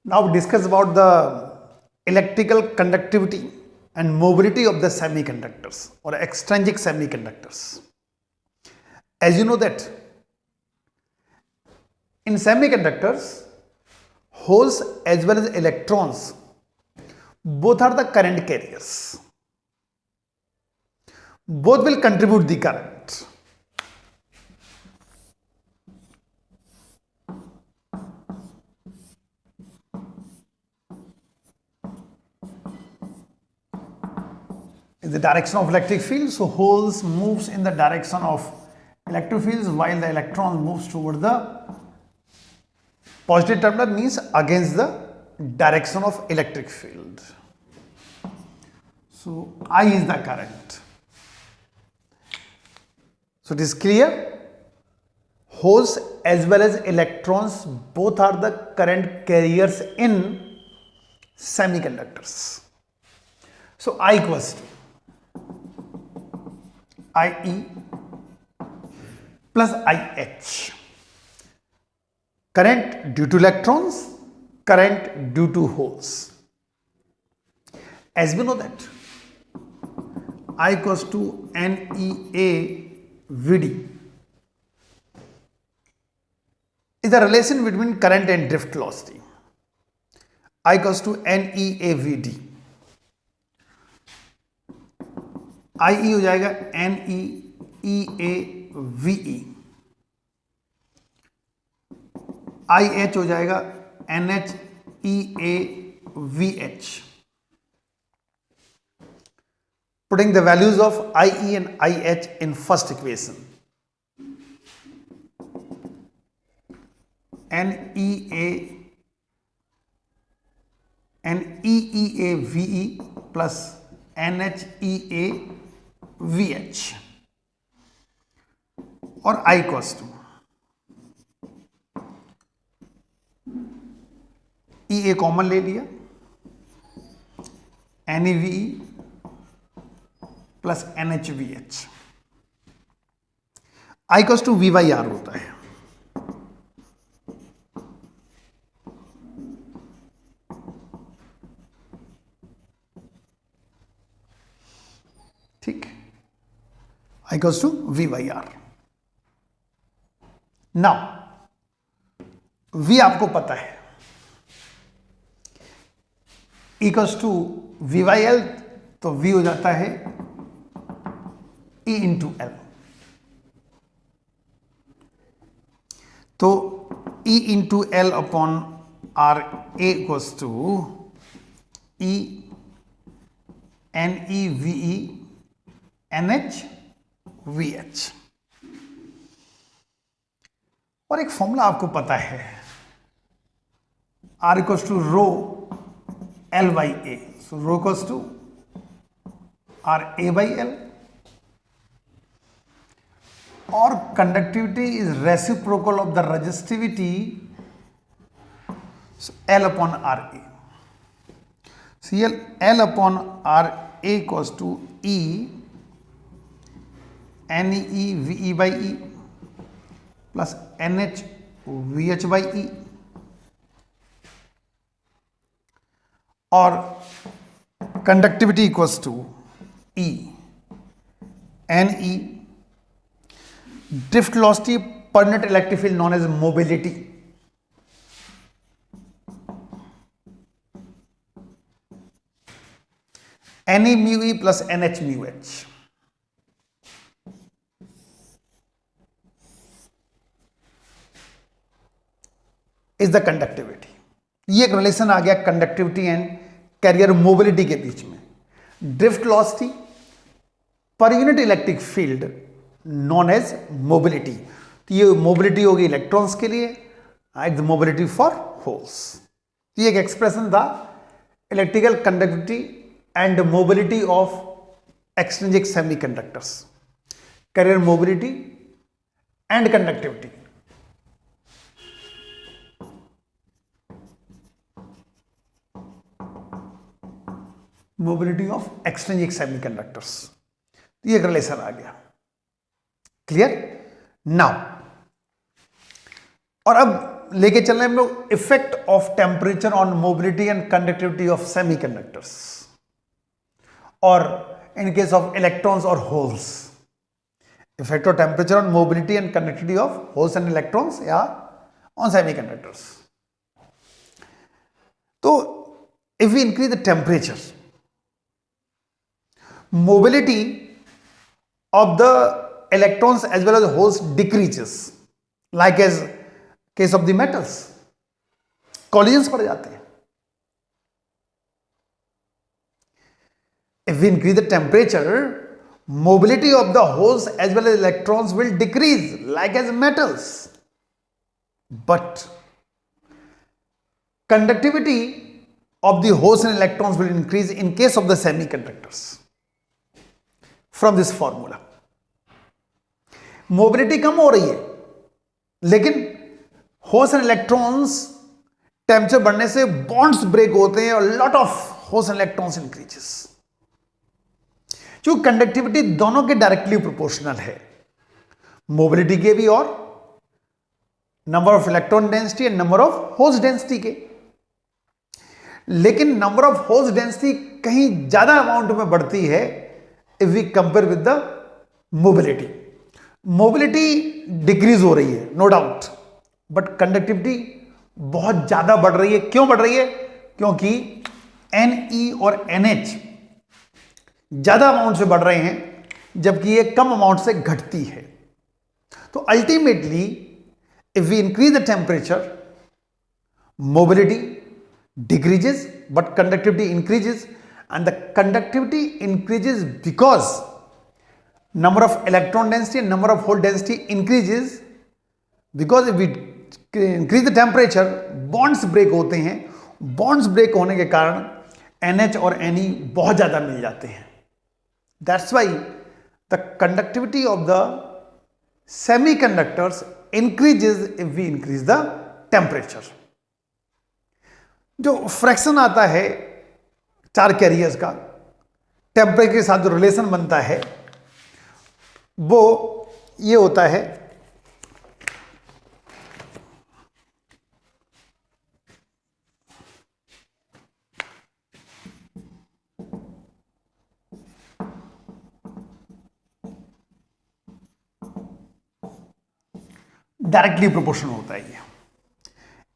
Now we discuss about the electrical conductivity and mobility of the semiconductors or extrinsic semiconductors. As you know that in semiconductors, holes as well as electrons both are the current carriers. Both will contribute the current. In the direction of electric field, so holes moves in the direction of electric fields while the electron moves toward the positive terminal, means against the direction of electric field. So I is the current. So it is clear, holes as well as electrons both are the current carriers in semiconductors. So I equals to IE plus IH. Current due to electrons, current due to holes. As we know that I equals to NEA VD is the relation between current and drift velocity. I equals to NEA VD. IE हो जाएगा NEA VE. IH हो जाएगा NHEA VH. Putting the values of IE and IH in first equation. NEA VE plus NHEA VH और I equals to EA common ले लिया NEVE plus NHVH. I equals to V/R होता है. ठीक, I equals to V/R. Now V आपको पता है equals to V/L, तो V हो जाता है E इंटू L. तो E into L upon R A equals to E NEVE NHVH. और एक फॉर्मूला आपको पता है R equals to rho L by A. So rho equals to R A by L. Or conductivity is reciprocal of the resistivity, so L upon R A. So here L upon R A equals to E NEVE by E plus NHVH by E. और conductivity equals to E NE drift velocity per unit electric field known as mobility. NE mu E plus NH mu H. is the conductivity. ये एक relation आ गया conductivity and career mobility के बीच में. Drift velocity पर unit electric field known as mobility. तो ये मोबिलिटी होगी इलेक्ट्रॉन्स के लिए, इट्स मोबिलिटी फॉर होल्स. ये एक एक्सप्रेशन था electrical conductivity and mobility of extrinsic semiconductors. Carrier mobility and conductivity. Mobility of extrinsic semiconductors. ये एक रिलेशन आ गया. Clear now. और अब लेके चल रहे हैं हम लोग effect of temperature on mobility and conductivity of semiconductors और इन केस ऑफ इलेक्ट्रॉन्स और holes. Effect of temperature on mobility and conductivity of holes and electrons या ऑन सेमीकंडक्टर्स. तो if we increase the temperature, mobility of the electrons as well as holes decreases, like as case of the metals, collisions पड़ जाते हैं. If we increase the temperature, mobility of the holes as well as electrons will decrease, like as metals, but conductivity of the holes and electrons will increase in case of the semiconductors. From this formula, mobility कम हो रही है, लेकिन holes and electrons temperature बढ़ने से bonds break होते हैं और lot of holes and electrons increases. जो कंडक्टिविटी दोनों के डायरेक्टली प्रोपोर्शनल है, मोबिलिटी के भी और number of electron density and number of holes density के. लेकिन नंबर ऑफ होल्स डेंसिटी कहीं ज्यादा अमाउंट में बढ़ती है if we compare with the mobility. Mobility decreases हो रही है नो डाउट, बट कंडक्टिविटी बहुत ज्यादा बढ़ रही है. क्यों बढ़ रही है? क्योंकि Ne और NH ज्यादा अमाउंट से बढ़ रहे हैं, जबकि ये कम अमाउंट से घटती है. तो ultimately if we increase the temperature, mobility decreases but conductivity increases, and the conductivity increases because number of electron density and number of hole density increases, because if we increase the temperature bonds break होते हैं. bonds break होने के कारण NH और Ne बहुत ज़्यादा मिल जाते हैं. that's why the conductivity of the semiconductors increases if we increase the temperature. जो फ्रैक्शन आता है चार कैरियर्स का, टेम्परेचर के साथ जो रिलेशन बनता है वो ये होता है डायरेक्टली प्रोपोर्शनल होता है.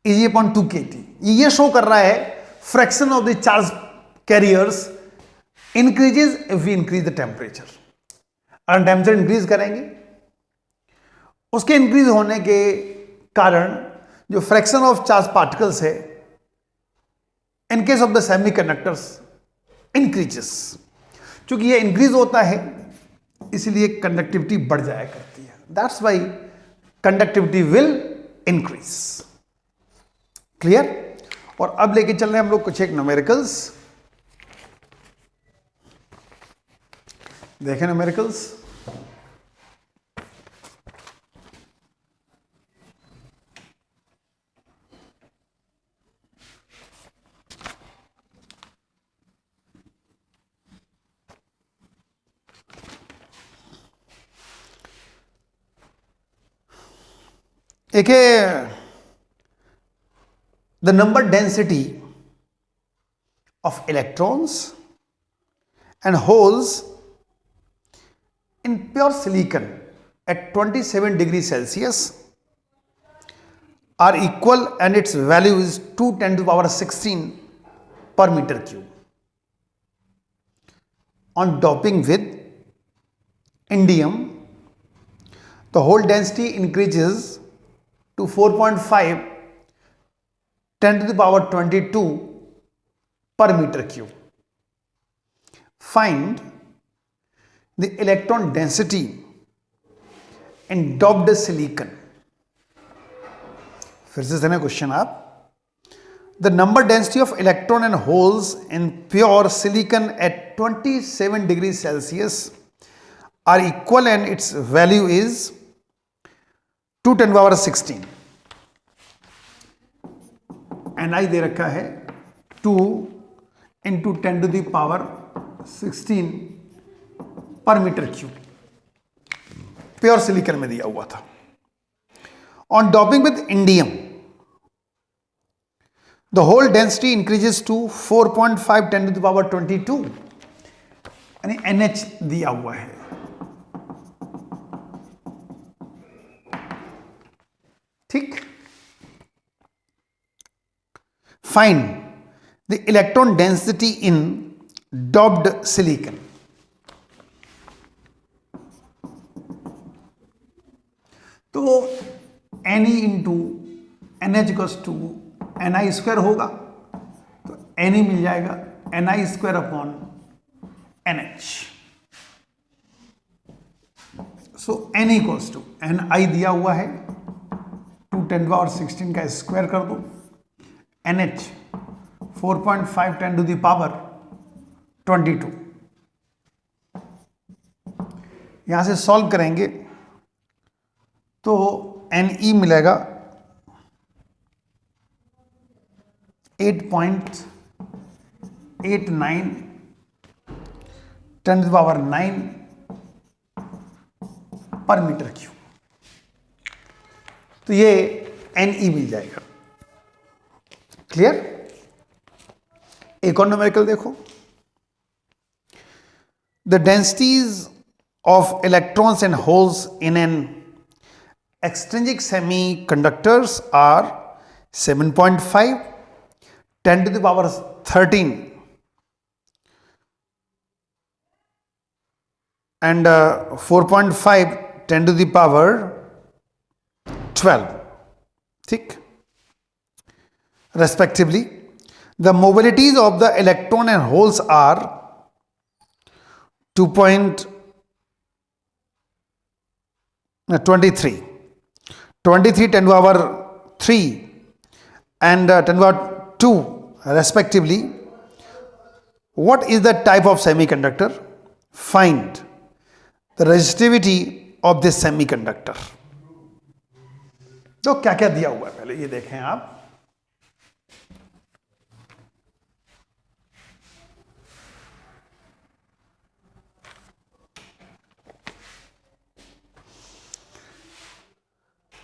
ये Eg/2kT ये शो कर रहा है fraction of the charge carriers increases if we increase the temperature. अगर टेम्परेचर इंक्रीज करेंगे, उसके इंक्रीज होने के कारण जो फ्रैक्शन ऑफ चार्ज पार्टिकल्स है इन case of the semiconductors increases. चूंकि ये इंक्रीज होता है इसलिए कंडक्टिविटी बढ़ जाया करती है. That's why conductivity will increase. Clear? और अब लेके चल रहे हैं हम लोग कुछ एक न्यूमेरिकल्स. देखें न्यूमेरिकल्स. एक है the number density of electrons and holes in pure silicon at 27 degrees Celsius are equal, and its value is 2 × 10⁻XVI per meter cube. On doping with indium, the hole density increases to 4.5 10⁻22 per meter cube. Find the electron density in doped silicon. फिर से सुने question आप. The number density of electron and holes in pure silicon at 27 degrees Celsius are equal, and its value is 2 × 10⁻XVI. Ni दे रखा है 2 × 10⁻XVI पर meter cube. Pure silicon में दिया हुआ था. On doping with indium, the hole density increases to 4.5 10 to the power 22, यानी NH दिया हुआ है। ठीक। Find the electron density in doped silicon. तो Ne into NH equals to Ni square होगा, तो Ne मिल जाएगा Ni square upon NH। So Ne equals to Ni दिया हुआ है 2 10 पावर 16 का स्क्वायर कर दो, NH 4.5 10 टू द पावर 22। यहां से सॉल्व करेंगे तो Ne मिलेगा 8.89 10 टू द पावर 9 पर मीटर क्यूब। तो ये Ne मिल जाएगा। क्लियर? एक और न्यूमेरिकल देखो। The densities of electrons and holes in an extrinsic semiconductors are 7.5 10 to the power 13 and 4.5 10 to the power 12, ठीक, respectively. The mobilities of the electron and holes are 2.23 10 to the power 3 and 10 to the power 2 respectively. What is the type of semiconductor? Find the resistivity of this semiconductor. तो क्या क्या दिया हुआ है पहले ये देखें आप।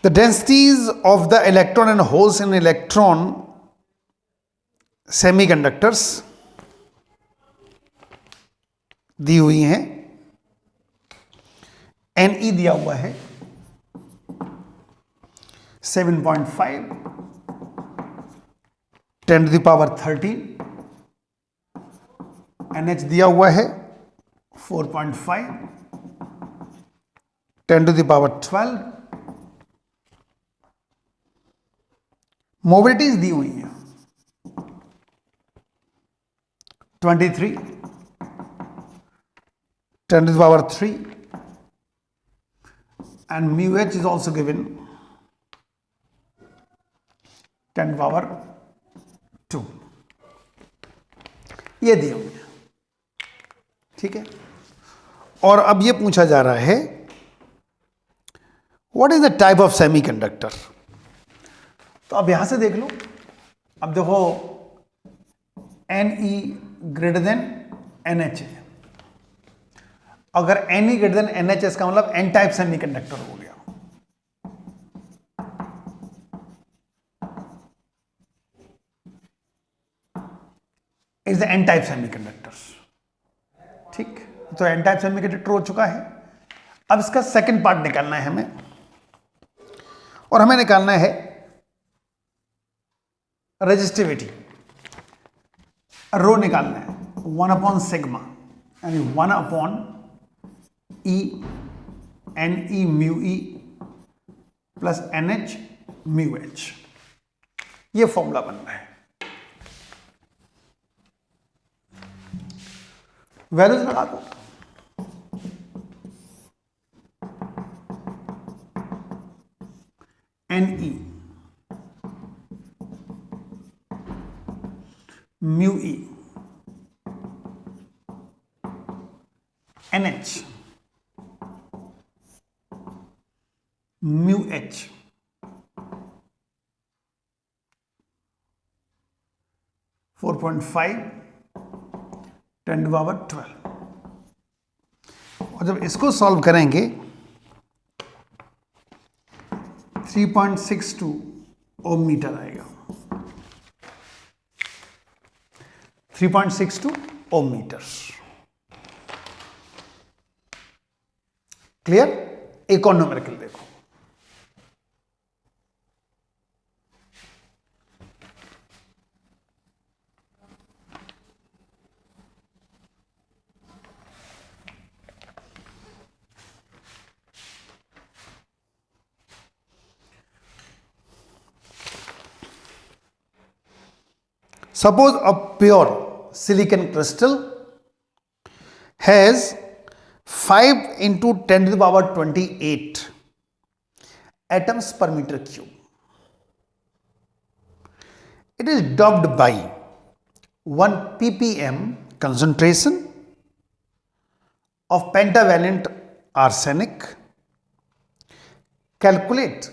The densities of the electron and holes in electron semiconductors दी हुई हैं। Ne दिया हुआ है 7.5 10 to the power 13, NH दिया हुआ है 4.5 10 to the power 12, मोबिलिटीज दी हुई हैं 23 10 to the power 3 and mu h is also given 10 to the power 2। ये दिए हुए हैं, ठीक है। और अब ये पूछा जा रहा है what is the type of semiconductor. तो अब यहां से देख लो, अब देखो Ne ग्रेटर देन NH है। अगर Ne ग्रेटर देन NH इसका मतलब N टाइप सेमीकंडक्टर हो गया। Is the N type semiconductor, ठीक। तो N टाइप सेमीकंडक्टर हो चुका है। अब इसका सेकंड पार्ट निकालना है हमें, और हमें निकालना है रेजिस्टिविटी। रो निकालना है 1 अपॉन सिग्मा, यानी 1 upon E Ne mu E plus NH mu H। ये फॉर्मूला बनना है। वैल्यूज लगा दो। Ne mu E NH mu H 4.5 10 to the power 12। और जब इसको सॉल्व करेंगे 3.62 ओम मीटर आएगा। 3.62 ओम मीटर। क्लियर? एक और न्यूमेरिकल देखो। Suppose a pure silicon crystal has 5 into 10 to the power 28 atoms per meter cube. It is doped by 1 ppm concentration of pentavalent arsenic. Calculate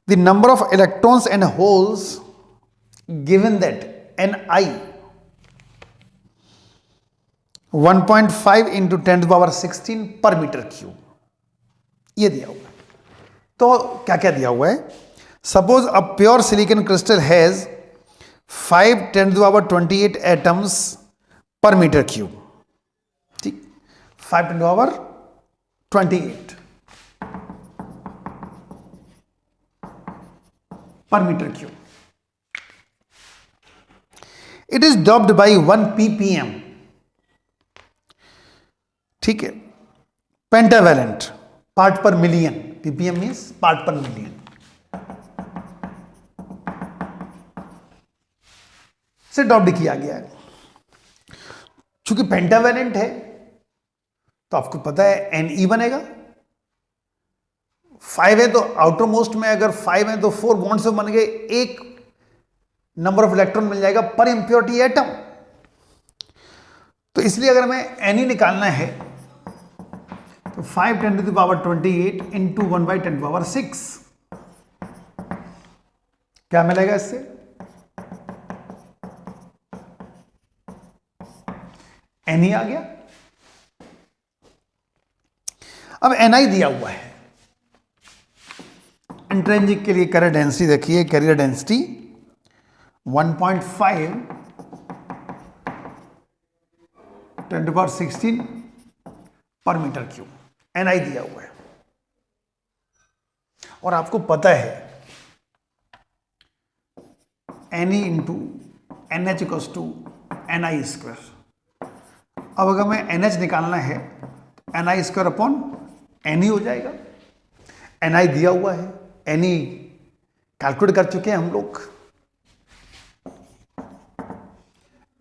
the number of electrons and holes given that Ni 1.5 into 10 to the power 16 per meter cube, ये दिया हुआ है। तो क्या क्या दिया हुआ है? Suppose a pure silicon crystal has 5 10 to the power 28 atoms per meter cube. ठीक, 5 10 to the power 28 per meter cube. It is doped by 1 ppm. ठीक है, पेंटावैलेंट पार्ट पर मिलियन, ppm मीन्स पार्ट पर मिलियन से doped किया गया है। चूंकि पेंटावैलेंट है तो आपको पता है Ne बनेगा। 5 है तो आउटर मोस्ट में अगर 5 है तो 4 बॉन्ड से बन गए, एक नंबर ऑफ इलेक्ट्रॉन मिल जाएगा पर इंप्योरिटी एटम। तो इसलिए अगर हमें Ne निकालना है तो 5 10 to the power 28 into 1 by 10 to the power 6 क्या मिलेगा इससे? Ne आ गया। अब Ni दिया हुआ है। इंट्रिंसिक के लिए कैरियर डेंसिटी देखिए, career density 1.5 10 to the power 16 पर मीटर क्यूब Ni दिया हुआ है। और आपको पता है Ne into NH equals to Ni square. अब अगर हमें NH निकालना है, Ni स्क्वायर अपॉन Ne हो जाएगा। Ni दिया हुआ है, Ne कैलकुलेट कर चुके हैं हम लोग।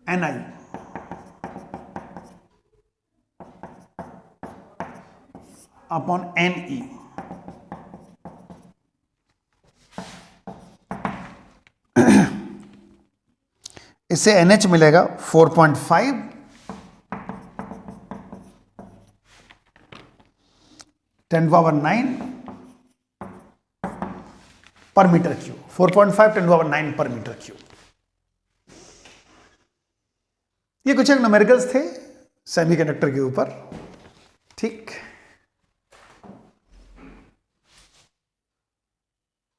Ni अपॉन Ne, इससे NH मिलेगा 4.5 10 to the power 9 पर meter cube. 4.5 10 to the power 9 पर मीटर क्यूब। ये कुछ एक न्यूमेरिकल्स थे सेमीकंडक्टर के ऊपर। ठीक।